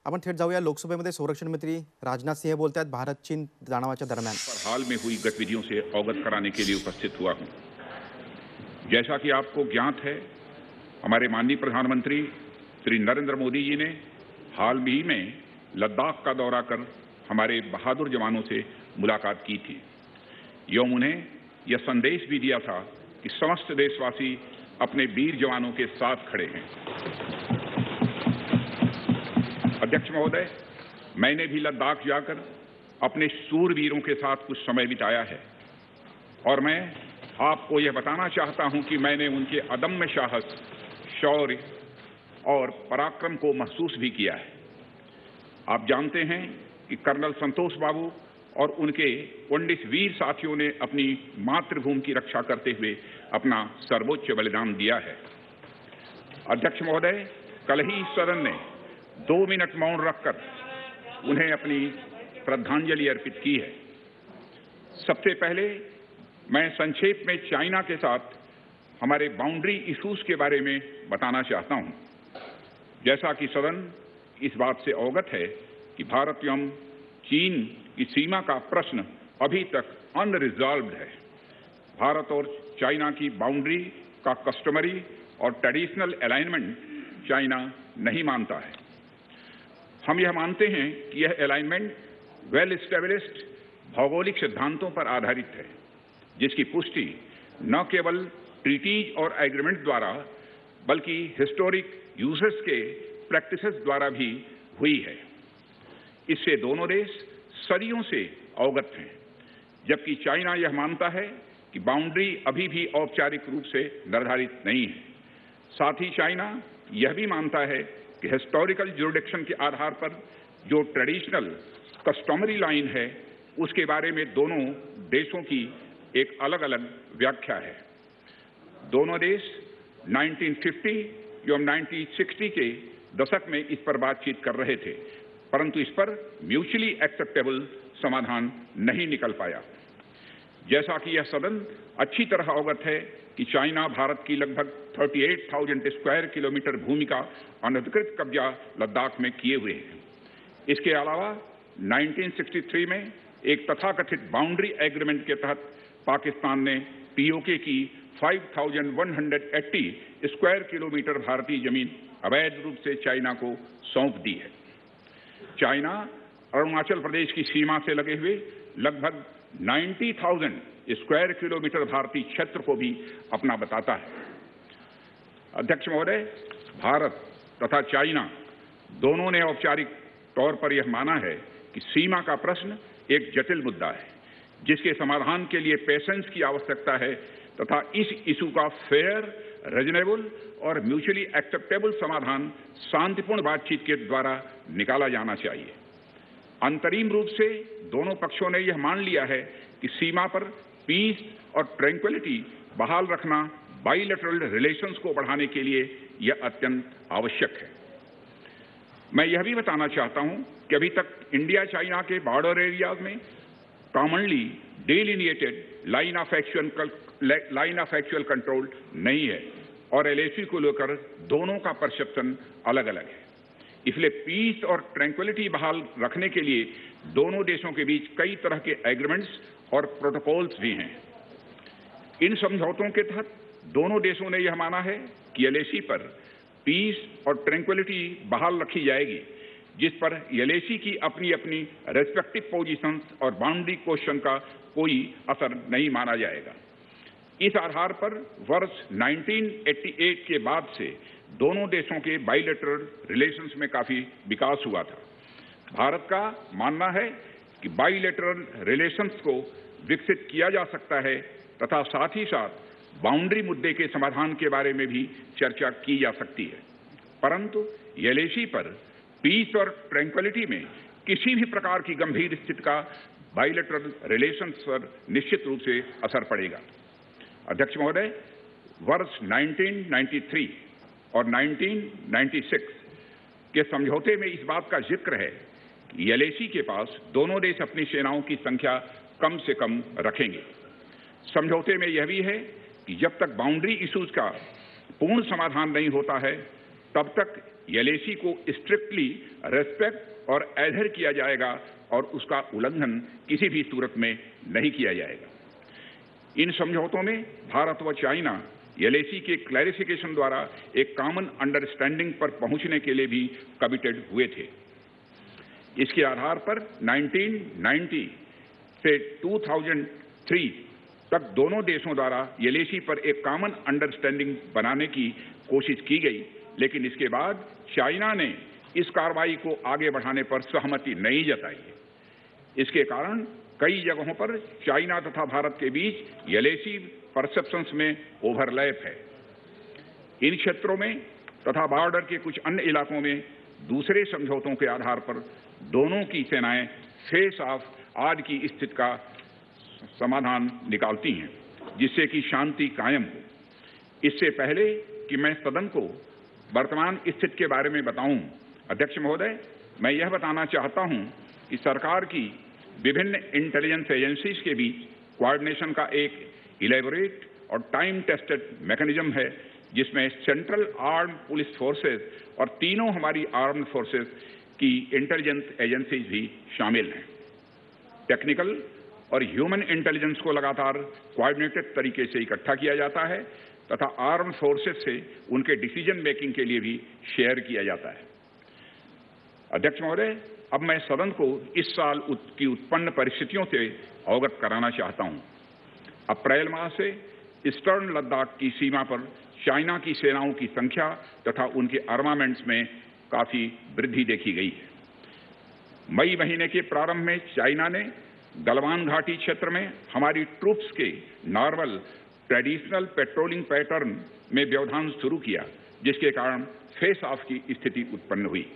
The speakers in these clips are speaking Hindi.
आपण थेट जाऊया लोकसभेमध्ये संरक्षण मंत्री राजनाथ सिंह बोलतात भारत चीन तणावाच्या दरम्यान। हाल में हुई गतिविधियों से अवगत कराने के लिए उपस्थित हुआ हूं। जैसा कि आपको ज्ञात है, हमारे माननीय प्रधानमंत्री श्री नरेंद्र मोदी जी ने हाल ही में लद्दाख का दौरा कर हमारे बहादुर जवानों से मुलाकात की थी एवं उन्हें यह संदेश भी दिया था कि समस्त देशवासी अपने वीर जवानों के साथ खड़े हैं। अध्यक्ष महोदय, मैंने भी लद्दाख जाकर अपने शूरवीरों के साथ कुछ समय बिताया है और मैं आपको यह बताना चाहता हूं कि मैंने उनके अदम्य साहस, शौर्य और पराक्रम को महसूस भी किया है। आप जानते हैं कि कर्नल संतोष बाबू और उनके 19 वीर साथियों ने अपनी मातृभूमि की रक्षा करते हुए अपना सर्वोच्च बलिदान दिया है। अध्यक्ष महोदय, कल ही सदन ने 2 मिनट मौन रखकर उन्हें अपनी श्रद्धांजलि अर्पित की है। सबसे पहले मैं संक्षेप में चाइना के साथ हमारे बाउंड्री इश्यूज के बारे में बताना चाहता हूं। जैसा कि सदन इस बात से अवगत है कि भारत एवं चीन की सीमा का प्रश्न अभी तक अनरिजॉल्व्ड है। भारत और चाइना की बाउंड्री का कस्टमरी और ट्रेडिशनल अलाइनमेंट चाइना नहीं मानता है। हम यह मानते हैं कि यह अलाइनमेंट वेल एस्टेब्लिश्ड भौगोलिक सिद्धांतों पर आधारित है, जिसकी पुष्टि न केवल ट्रीटीज और एग्रीमेंट द्वारा बल्कि हिस्टोरिक यूजेस के प्रैक्टिसेस द्वारा भी हुई है। इससे दोनों देश सदियों से अवगत हैं, जबकि चाइना यह मानता है कि बाउंड्री अभी भी औपचारिक रूप से निर्धारित नहीं है। साथ ही चाइना यह भी मानता है कि हिस्टोरिकल ज्यूरिडिक्शन के आधार पर जो ट्रेडिशनल कस्टमरी लाइन है, उसके बारे में दोनों देशों की एक अलग अलग व्याख्या है। दोनों देश 1950 एवं 1960 के दशक में इस पर बातचीत कर रहे थे, परंतु इस पर म्यूचुअली एक्सेप्टेबल समाधान नहीं निकल पाया। जैसा कि यह सदन अच्छी तरह अवगत है कि चाइना भारत की लगभग 38,000 स्क्वायर किलोमीटर भूमि का अनधिकृत कब्जा लद्दाख में किए हुए हैं। इसके अलावा 1963 में एक तथाकथित बाउंड्री एग्रीमेंट के तहत पाकिस्तान ने पीओके की 5,180 स्क्वायर किलोमीटर भारतीय जमीन अवैध रूप से चाइना को सौंप दी है। चाइना अरुणाचल प्रदेश की सीमा से लगे हुए लगभग 90,000 स्क्वायर किलोमीटर भारतीय क्षेत्र को भी अपना बताता है। अध्यक्ष महोदय, भारत तथा चाइना दोनों ने औपचारिक तौर पर यह माना है कि सीमा का प्रश्न एक जटिल मुद्दा है, जिसके समाधान के लिए पेशेंस की आवश्यकता है तथा इस इशू का फेयर, रीजनेबल और म्यूचुअली एक्सेप्टेबल समाधान शांतिपूर्ण बातचीत के द्वारा निकाला जाना चाहिए। अंतरिम रूप से दोनों पक्षों ने यह मान लिया है कि सीमा पर पीस और ट्रैंक्विलिटी बहाल रखना बाइलेटरल रिलेशंस को बढ़ाने के लिए यह अत्यंत आवश्यक है। मैं यह भी बताना चाहता हूं कि अभी तक इंडिया चाइना के बॉर्डर एरियाज में commonly delineated line of actual control नहीं है और एलएसी को लेकर दोनों का परसेप्शन अलग अलग है। इसलिए पीस और ट्रैंक्विलिटी बहाल रखने के लिए दोनों देशों के बीच कई तरह के एग्रीमेंट्स और प्रोटोकॉल्स भी हैं। इन समझौतों के तहत दोनों देशों ने यह माना है कि एलएसी पर पीस और ट्रैंक्विलिटी बहाल रखी जाएगी, जिस पर एलएसी की अपनी अपनी रेस्पेक्टिव पोजीशंस और बाउंड्री क्वेश्चन का कोई असर नहीं माना जाएगा। इस आधार पर वर्ष 1988 के बाद से दोनों देशों के बाइलेटरल रिलेशंस में काफी विकास हुआ था। भारत का मानना है कि बाइलेटरल रिलेशंस को विकसित किया जा सकता है तथा साथ ही साथ बाउंड्री मुद्दे के समाधान के बारे में भी चर्चा की जा सकती है, परंतु एलएसी पर पीस और ट्रैंक्विलिटी में किसी भी प्रकार की गंभीर स्थिति का बाइलेटरल रिलेशंस पर निश्चित रूप से असर पड़ेगा। अध्यक्ष महोदय, वर्ष 1993 और 1996 के समझौते में इस बात का जिक्र है कि एलएसी के पास दोनों देश अपनी सेनाओं की संख्या कम से कम रखेंगे। समझौते में यह भी है कि जब तक बाउंड्री इश्यूज का पूर्ण समाधान नहीं होता है, तब तक एलएसी को स्ट्रिक्टली रेस्पेक्ट और एडहेर किया जाएगा और उसका उल्लंघन किसी भी सूरत में नहीं किया जाएगा। इन समझौतों में भारत व चाइना एलएसी के क्लैरिफिकेशन द्वारा एक कॉमन अंडरस्टैंडिंग पर पहुंचने के लिए भी कमिटेड हुए थे। इसके आधार पर 1990 से 2003 तक दोनों देशों द्वारा एलएसी पर एक कॉमन अंडरस्टैंडिंग बनाने की कोशिश की गई, लेकिन इसके बाद चाइना ने इस कार्रवाई को आगे बढ़ाने पर सहमति नहीं जताई। इसके कारण कई जगहों पर चाइना तथा भारत के बीच एलएसी परसेप्शंस में ओवरलैप है। इन क्षेत्रों में तथा बॉर्डर के कुछ अन्य इलाकों में दूसरे समझौतों के आधार पर दोनों की सेनाएं फेस ऑफ आज की स्थिति का समाधान निकालती हैं, जिससे कि शांति कायम हो। इससे पहले कि मैं सदन को वर्तमान स्थिति के बारे में बताऊं, अध्यक्ष महोदय, मैं यह बताना चाहता हूं कि सरकार की विभिन्न इंटेलिजेंस एजेंसीज के बीच कोऑर्डिनेशन का एक इलेबोरेट और टाइम टेस्टेड मैकेनिज्म है, जिसमें सेंट्रल आर्म पुलिस फोर्सेस और तीनों हमारी आर्म्ड फोर्सेस की इंटेलिजेंस एजेंसीज भी शामिल हैं। टेक्निकल और ह्यूमन इंटेलिजेंस को लगातार कोऑर्डिनेटेड तरीके से इकट्ठा किया जाता है तथा आर्म फोर्सेस से उनके डिसीजन मेकिंग के लिए भी शेयर किया जाता है। अध्यक्ष महोदय, अब मैं सदन को इस साल की उत्पन्न परिस्थितियों से अवगत कराना चाहता हूं। अप्रैल माह से ईस्टर्न लद्दाख की सीमा पर चाइना की सेनाओं की संख्या तथा उनके आर्मामेंट्स में काफी वृद्धि देखी गई है। मई महीने के प्रारंभ में चाइना ने गलवान घाटी क्षेत्र में हमारी ट्रूप्स के नॉर्मल ट्रेडिशनल पेट्रोलिंग पैटर्न में व्यवधान शुरू किया, जिसके कारण फेस ऑफ की स्थिति उत्पन्न हुई।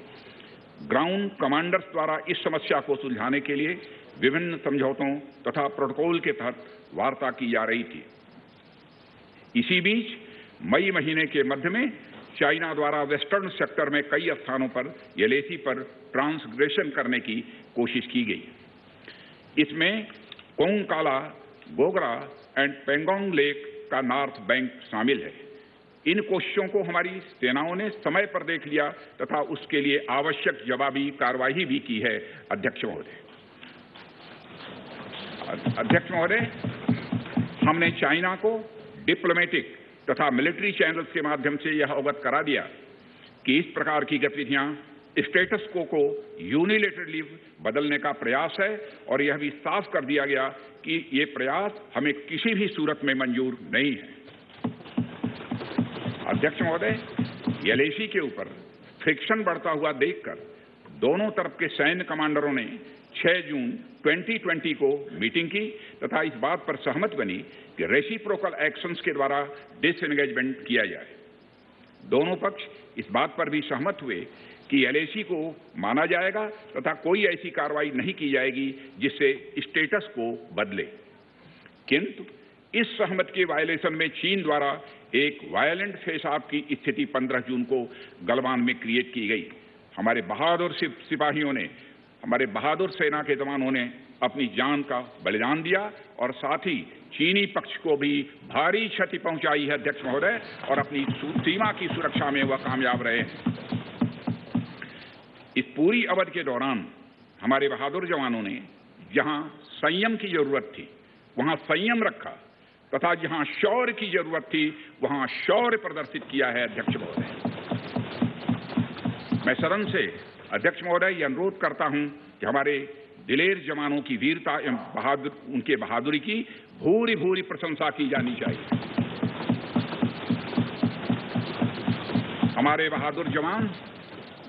ग्राउंड कमांडर्स द्वारा इस समस्या को सुलझाने के लिए विभिन्न समझौतों तथा प्रोटोकॉल के तहत वार्ता की जा रही थी। इसी बीच मई महीने के मध्य में चाइना द्वारा वेस्टर्न सेक्टर में कई स्थानों पर एलएसी पर ट्रांसग्रेशन करने की कोशिश की गई। इसमें कोंगकाला, गोगरा एंड पेंगोंग लेक का नॉर्थ बैंक शामिल है। इन कोशिशों को हमारी सेनाओं ने समय पर देख लिया तथा उसके लिए आवश्यक जवाबी कार्रवाई भी की है। अध्यक्ष महोदय, हमने चाइना को डिप्लोमेटिक तथा मिलिट्री चैनल्स के माध्यम से यह अवगत करा दिया कि इस प्रकार की गतिविधियां स्टेटस को यूनिलेटरली बदलने का प्रयास है और यह भी साफ कर दिया गया कि ये प्रयास हमें किसी भी सूरत में मंजूर नहीं है। अध्यक्ष महोदय, एलएसी के ऊपर फ्रिक्शन बढ़ता हुआ देखकर दोनों तरफ के सैन्य कमांडरों ने 6 जून 2020 को मीटिंग की तथा इस बात पर सहमत बनी कि रेसिप्रोकल एक्शंस के द्वारा डिसएंगेजमेंट किया जाए। दोनों पक्ष इस बात पर भी सहमत हुए कि एलएसी को माना जाएगा तथा कोई ऐसी कार्रवाई नहीं की जाएगी जिससे स्टेटस को बदले। किंतु इस सहमति के वायलेशन में चीन द्वारा एक वायलेंट फेस ऑफ की स्थिति 15 जून को गलवान में क्रिएट की गई। हमारे बहादुर सिपाहियों ने, हमारे बहादुर सेना के जवानों ने अपनी जान का बलिदान दिया और साथ ही चीनी पक्ष को भी भारी क्षति पहुंचाई है। अध्यक्ष महोदय, और अपनी सीमा की सुरक्षा में वह कामयाब रहे। इस पूरी अवधि के दौरान हमारे बहादुर जवानों ने जहां संयम की जरूरत थी वहां संयम रखा तथा जहां शौर्य की जरूरत थी वहां शौर्य प्रदर्शित किया है। अध्यक्ष महोदय, मैं सदन से अध्यक्ष महोदय यह अनुरोध करता हूं कि हमारे दिलेर जवानों की वीरता एवं उनके बहादुरी की भूरी भूरी प्रशंसा की जानी चाहिए। हमारे बहादुर जवान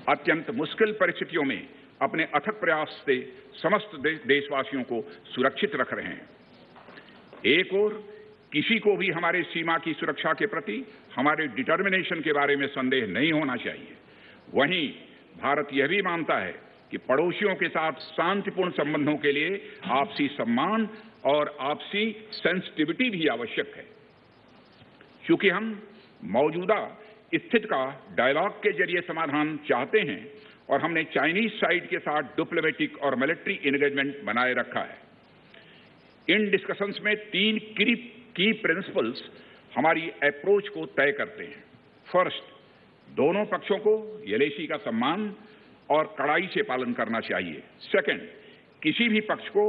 अत्यंत मुश्किल परिस्थितियों में अपने अथक प्रयास से समस्त देशवासियों को सुरक्षित रख रहे हैं। एक ओर किसी को भी हमारे सीमा की सुरक्षा के प्रति हमारे डिटर्मिनेशन के बारे में संदेह नहीं होना चाहिए। वहीं भारत यह भी मानता है कि पड़ोसियों के साथ शांतिपूर्ण संबंधों के लिए आपसी सम्मान और आपसी सेंसिटिविटी भी आवश्यक है। क्योंकि हम मौजूदा स्थिति का डायलॉग के जरिए समाधान चाहते हैं और हमने चाइनीज साइड के साथ डिप्लोमेटिक और मिलिट्री एंगेजमेंट बनाए रखा है। इन डिस्कशंस में 3 की प्रिंसिपल्स हमारी अप्रोच को तय करते हैं। फर्स्ट, दोनों पक्षों को एलएसी का सम्मान और कड़ाई से पालन करना चाहिए। सेकंड, किसी भी पक्ष को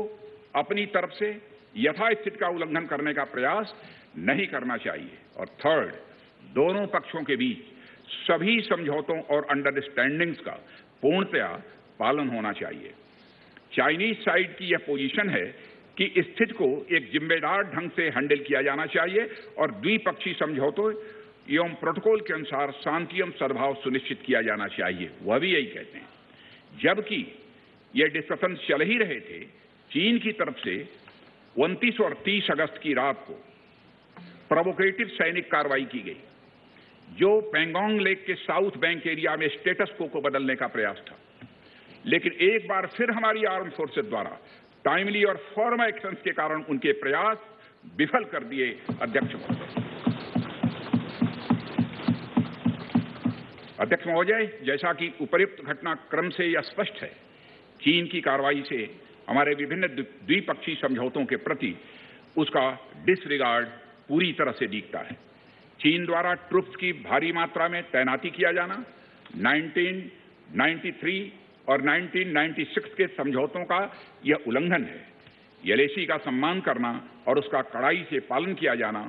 अपनी तरफ से यथास्थिति का उल्लंघन करने का प्रयास नहीं करना चाहिए। और थर्ड, दोनों पक्षों के बीच सभी समझौतों और अंडरस्टैंडिंग्स का पूर्णतया पालन होना चाहिए। चाइनीज साइड की यह पोजीशन है कि स्थिति को एक जिम्मेदार ढंग से हैंडल किया जाना चाहिए और द्विपक्षीय समझौतों एवं प्रोटोकॉल के अनुसार शांति एवं सद्भाव सुनिश्चित किया जाना चाहिए। वह भी यही कहते हैं। जबकि ये डिस्कशन चल ही रहे थे, चीन की तरफ से 29 और 30 अगस्त की रात को प्रोवोकेटिव सैनिक कार्रवाई की गई, जो पेंगोंग लेक के साउथ बैंक एरिया में स्टेटस को बदलने का प्रयास था। लेकिन एक बार फिर हमारी आर्म फोर्सेस द्वारा टाइमली और फॉर्म एक्शंस के कारण उनके प्रयास विफल कर दिए। अध्यक्ष महोदय, जैसा कि उपर्युक्त घटनाक्रम से यह स्पष्ट है, चीन की कार्रवाई से हमारे विभिन्न द्विपक्षीय समझौतों के प्रति उसका डिसरिगार्ड पूरी तरह से दिखता है। चीन द्वारा ट्रुप्स की भारी मात्रा में तैनाती किया जाना 1993 और 1996 के समझौतों का यह उल्लंघन है। एलएसी का सम्मान करना और उसका कड़ाई से पालन किया जाना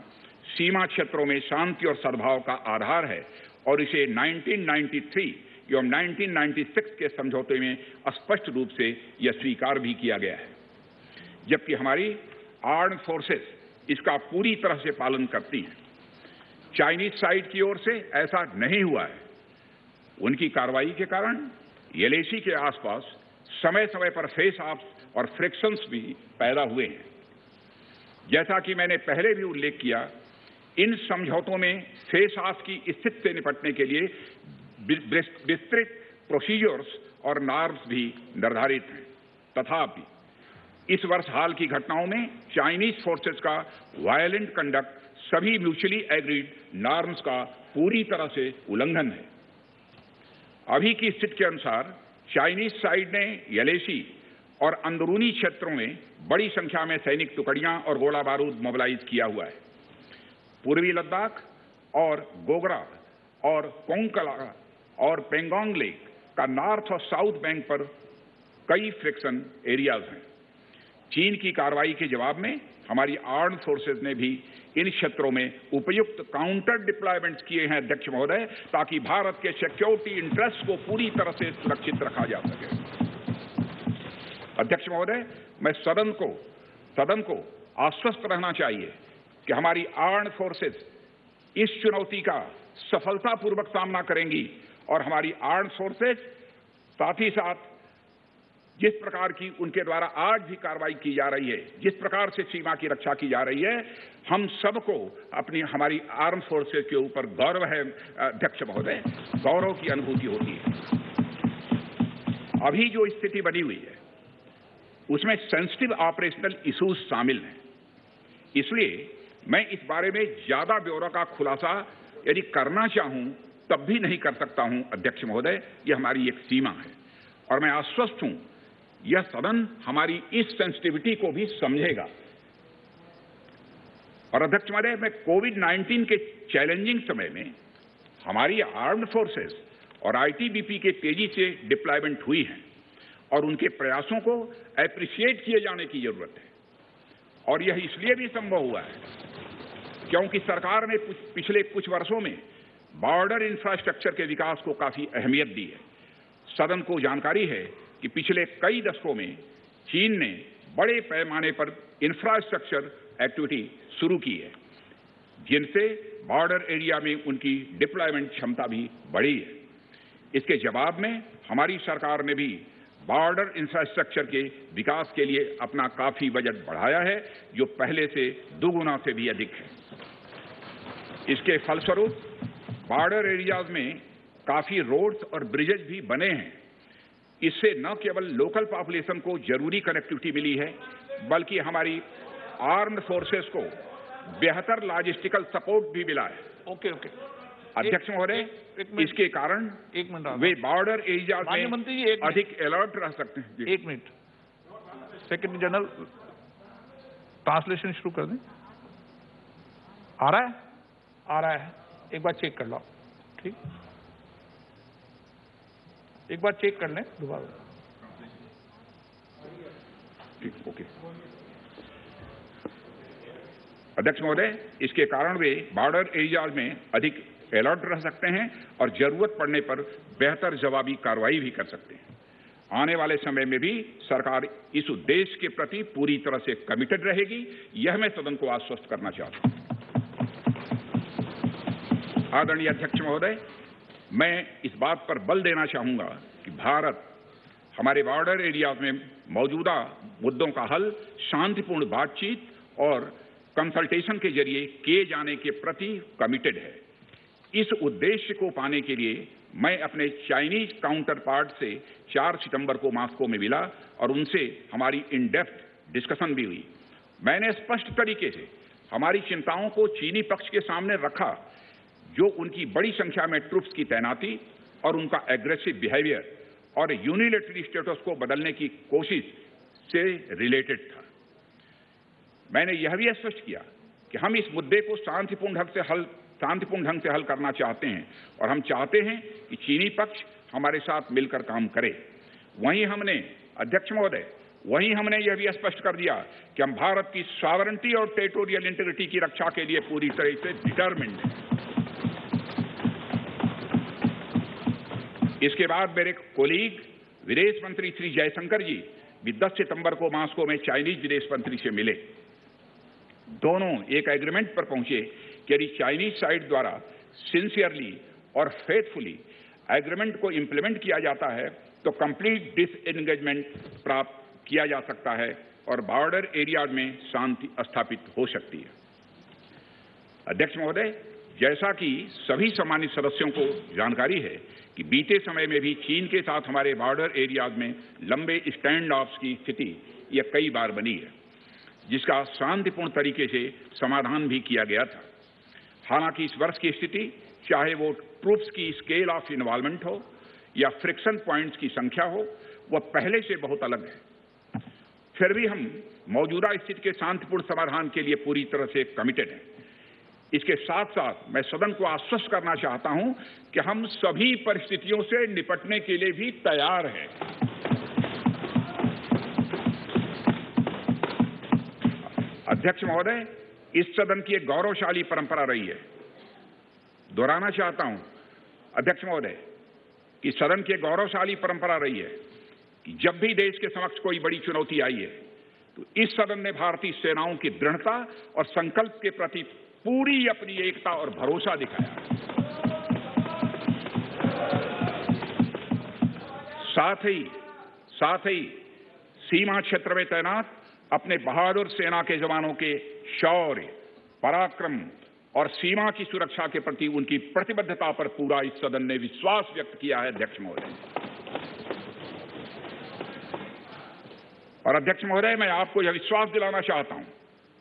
सीमा क्षेत्रों में शांति और सद्भाव का आधार है और इसे 1993 एवं 1996 के समझौते में स्पष्ट रूप से यह स्वीकार भी किया गया है। जबकि हमारी आर्म्ड फोर्सेस इसका पूरी तरह से पालन करती हैं। चाइनीज साइड की ओर से ऐसा नहीं हुआ है। उनकी कार्रवाई के कारण एलएसी के आसपास समय समय पर फेस ऑफ्स और फ्रिक्शंस भी पैदा हुए हैं। जैसा कि मैंने पहले भी उल्लेख किया, इन समझौतों में फेस ऑफ की स्थिति से निपटने के लिए विस्तृत प्रोसीजर्स और नॉर्म्स भी निर्धारित हैं। तथापि इस वर्ष हाल की घटनाओं में चाइनीज फोर्सेस का वायलेंट कंडक्ट सभी म्यूचुअली एग्रीड नॉर्म्स का पूरी तरह से उल्लंघन है। अभी की स्थिति के अनुसार चाइनीज साइड ने एलएसी और अंदरूनी क्षेत्रों में बड़ी संख्या में सैनिक टुकड़ियां और गोला बारूद मोबिलाइज किया हुआ है। पूर्वी लद्दाख और गोगरा और कोंकला और पेंगोंग लेक का नॉर्थ और साउथ बैंक पर कई फ्रिक्शन एरियाज हैं। चीन की कार्रवाई के जवाब में हमारी आर्म्ड फोर्सेस ने भी इन क्षेत्रों में उपयुक्त काउंटर डिप्लॉयमेंट्स किए हैं अध्यक्ष महोदय, ताकि भारत के सिक्योरिटी इंटरेस्ट को पूरी तरह से सुरक्षित रखा जा सके। अध्यक्ष महोदय, मैं सदन को आश्वस्त रहना चाहिए कि हमारी आर्म्ड फोर्सेस इस चुनौती का सफलतापूर्वक सामना करेंगी और हमारी आर्म्ड फोर्सेस साथ ही साथ जिस प्रकार की उनके द्वारा आज भी कार्रवाई की जा रही है, जिस प्रकार से सीमा की रक्षा की जा रही है, हम सबको हमारी आर्म फोर्सेस के ऊपर गौरव है अध्यक्ष महोदय, गौरव की अनुभूति होती है। अभी जो स्थिति बनी हुई है उसमें सेंसिटिव ऑपरेशनल इश्यूज शामिल हैं। इसलिए मैं इस बारे में ज्यादा ब्यौरा का खुलासा यदि करना चाहूं तब भी नहीं कर सकता हूं अध्यक्ष महोदय, यह हमारी एक सीमा है और मैं आश्वस्त हूं यह सदन हमारी इस सेंसिटिविटी को भी समझेगा। और अध्यक्ष महोदय, मैं कोविड-19 के चैलेंजिंग समय में हमारी आर्म्ड फोर्सेस और आईटीबीपी के तेजी से डिप्लॉयमेंट हुई हैं और उनके प्रयासों को एप्रिशिएट किए जाने की जरूरत है। और यह इसलिए भी संभव हुआ है क्योंकि सरकार ने पिछले कुछ वर्षों में बॉर्डर इंफ्रास्ट्रक्चर के विकास को काफी अहमियत दी है। सदन को जानकारी है कि पिछले कई दशकों में चीन ने बड़े पैमाने पर इंफ्रास्ट्रक्चर एक्टिविटी शुरू की है, जिनसे बॉर्डर एरिया में उनकी डिप्लॉयमेंट क्षमता भी बढ़ी है। इसके जवाब में हमारी सरकार ने भी बॉर्डर इंफ्रास्ट्रक्चर के विकास के लिए अपना काफी बजट बढ़ाया है, जो पहले से दोगुना से भी अधिक है। इसके फलस्वरूप बॉर्डर एरियाज में काफी रोड्स और ब्रिजेज भी बने हैं। इससे न केवल लोकल पॉपुलेशन को जरूरी कनेक्टिविटी मिली है, बल्कि हमारी आर्म्ड फोर्सेस को बेहतर लॉजिस्टिकल सपोर्ट भी मिला है। ओके अध्यक्ष महोदय, इसके कारण वे बॉर्डर एरियाज में अधिक अलर्ट रह सकते हैं। 1 मिनट, सेक्रेटरी जनरल ट्रांसलेशन शुरू कर दें। आ रहा है, एक बार चेक कर लो। ठीक। एक बार चेक कर लें दोबारा। ठीक, ओके। अध्यक्ष महोदय, इसके कारण वे बॉर्डर एरियाज में अधिक अलर्ट रह सकते हैं और जरूरत पड़ने पर बेहतर जवाबी कार्रवाई भी कर सकते हैं। आने वाले समय में भी सरकार इस उद्देश्य के प्रति पूरी तरह से कमिटेड रहेगी, यह मैं सदन को आश्वस्त करना चाहता हूं। आदरणीय अध्यक्ष महोदय, मैं इस बात पर बल देना चाहूंगा कि भारत हमारे बॉर्डर एरियाज में मौजूदा मुद्दों का हल शांतिपूर्ण बातचीत और कंसल्टेशन के जरिए किए जाने के प्रति कमिटेड है। इस उद्देश्य को पाने के लिए मैं अपने चाइनीज काउंटर पार्ट से 4 सितंबर को मॉस्को में मिला और उनसे हमारी इन डेप्थ डिस्कशन भी हुई। मैंने स्पष्ट तरीके से हमारी चिंताओं को चीनी पक्ष के सामने रखा, जो उनकी बड़ी संख्या में ट्रूप्स की तैनाती और उनका एग्रेसिव बिहेवियर और यूनिलैटरल स्टेटस को बदलने की कोशिश से रिलेटेड था। मैंने यह भी स्पष्ट किया कि हम इस मुद्दे को शांतिपूर्ण ढंग से हल करना चाहते हैं और हम चाहते हैं कि चीनी पक्ष हमारे साथ मिलकर काम करे। वहीं हमने अध्यक्ष महोदय यह भी स्पष्ट कर दिया कि हम भारत की सॉवरेनिटी और टेरिटोरियल इंटीग्रिटी की रक्षा के लिए पूरी तरह से डिटरमिन्ड हैं। इसके बाद मेरे कोलीग विदेश मंत्री श्री जयशंकर जी भी 10 सितंबर को मॉस्को में चाइनीज विदेश मंत्री से मिले। दोनों एक एग्रीमेंट पर पहुंचे कि यदि चाइनीज साइड द्वारा सिंसियरली और फेथफुली एग्रीमेंट को इंप्लीमेंट किया जाता है तो कंप्लीट डिसएंगेजमेंट प्राप्त किया जा सकता है और बॉर्डर एरिया में शांति स्थापित हो सकती है। अध्यक्ष महोदय, जैसा कि सभी सम्मानित सदस्यों को जानकारी है कि बीते समय में भी चीन के साथ हमारे बॉर्डर एरियाज में लंबे स्टैंड ऑफ्स की स्थिति यह कई बार बनी है, जिसका शांतिपूर्ण तरीके से समाधान भी किया गया था। हालांकि इस वर्ष की स्थिति, चाहे वो ट्रूप्स की स्केल ऑफ इन्वॉल्वमेंट हो या फ्रिक्शन पॉइंट्स की संख्या हो, वह पहले से बहुत अलग है। फिर भी हम मौजूदा स्थिति के शांतिपूर्ण समाधान के लिए पूरी तरह से कमिटेड हैं। इसके साथ साथ मैं सदन को आश्वस्त करना चाहता हूं कि हम सभी परिस्थितियों से निपटने के लिए भी तैयार हैं। अध्यक्ष महोदय, इस सदन की एक गौरवशाली परंपरा रही है। दोहराना चाहता हूं अध्यक्ष महोदय कि सदन की एक गौरवशाली परंपरा रही है कि जब भी देश के समक्ष कोई बड़ी चुनौती आई है तो इस सदन ने भारतीय सेनाओं की दृढ़ता और संकल्प के प्रति पूरी अपनी एकता और भरोसा दिखाया। साथ ही सीमा क्षेत्र में तैनात अपने बहादुर सेना के जवानों के शौर्य, पराक्रम और सीमा की सुरक्षा के प्रति उनकी प्रतिबद्धता पर पूरा इस सदन ने विश्वास व्यक्त किया है। अध्यक्ष महोदय और अध्यक्ष महोदय, मैं आपको यह विश्वास दिलाना चाहता हूं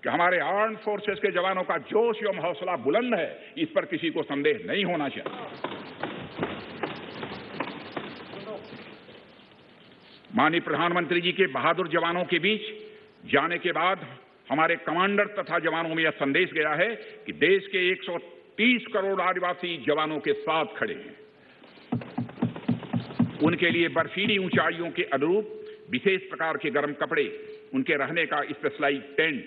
कि हमारे आर्म्ड फोर्सेस के जवानों का जोश एवं हौसला बुलंद है, इस पर किसी को संदेह नहीं होना चाहिए। माननीय प्रधानमंत्री जी के बहादुर जवानों के बीच जाने के बाद हमारे कमांडर तथा जवानों में यह संदेश गया है कि देश के 130 करोड़ आदिवासी जवानों के साथ खड़े हैं। उनके लिए बर्फीली ऊंचाइयों के अनुरूप विशेष प्रकार के गर्म कपड़े, उनके रहने का स्पेशलाइज्ड टेंट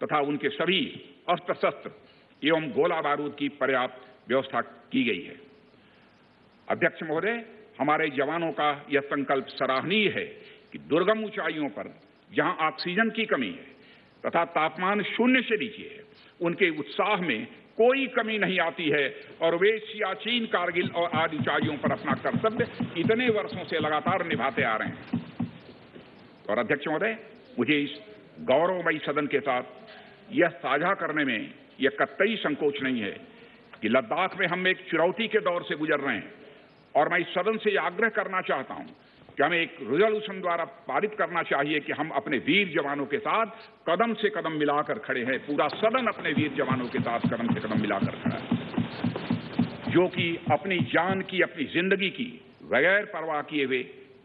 तथा उनके सभी अस्त्र शस्त्र एवं गोला बारूद की पर्याप्त व्यवस्था की गई है। अध्यक्ष महोदय, हमारे जवानों का यह संकल्प सराहनीय है कि दुर्गम ऊंचाइयों पर जहां ऑक्सीजन की कमी है तथा तापमान 0 से नीचे है, उनके उत्साह में कोई कमी नहीं आती है और वे सियाचिन, कारगिल और आदि ऊंचाइयों पर अपना कर्तव्य इतने वर्षों से लगातार निभाते आ रहे हैं। और अध्यक्ष महोदय, मुझे इस गौरवमयी सदन के साथ यह साझा करने में यह कतई संकोच नहीं है कि लद्दाख में हम एक चुनौती के दौर से गुजर रहे हैं और मैं इस सदन से यह आग्रह करना चाहता हूं कि हमें एक रेजोल्यूशन द्वारा पारित करना चाहिए कि हम अपने वीर जवानों के साथ कदम से कदम मिलाकर खड़े हैं। पूरा सदन अपने वीर जवानों के साथ कदम से कदम मिलाकर खड़ा है, जो कि अपनी जान की, अपनी जिंदगी की बगैर परवाह किए हुए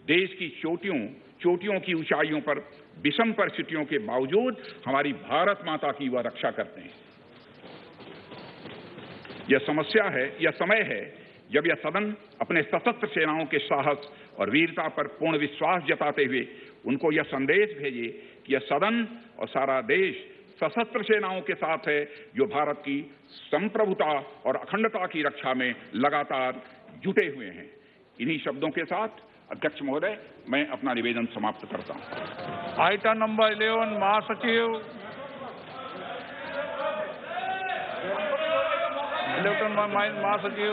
देश की चोटियों की ऊंचाइयों पर विषम परिस्थितियों के बावजूद हमारी भारत माता की वह रक्षा करते हैं। यह समय है जब यह सदन अपने सशस्त्र सेनाओं के साहस और वीरता पर पूर्ण विश्वास जताते हुए उनको यह संदेश भेजे कि यह सदन और सारा देश सशस्त्र सेनाओं के साथ है, जो भारत की संप्रभुता और अखंडता की रक्षा में लगातार जुटे हुए हैं। इन्हीं शब्दों के साथ अध्यक्ष महोदय, मैं अपना निवेदन समाप्त करता हूं। आइटम नंबर 11 महासचिव महासचिव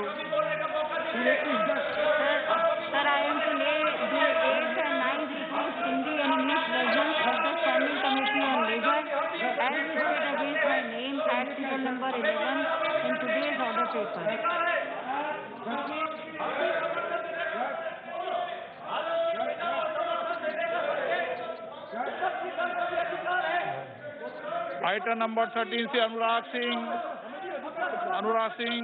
Sir, I am to lay the 8th and 9th reports, Hindi and English versions of the Standing Committee on Labour, as listed against my name at serial number 11 in today's order paper. Item number 13 से अनुराग सिंह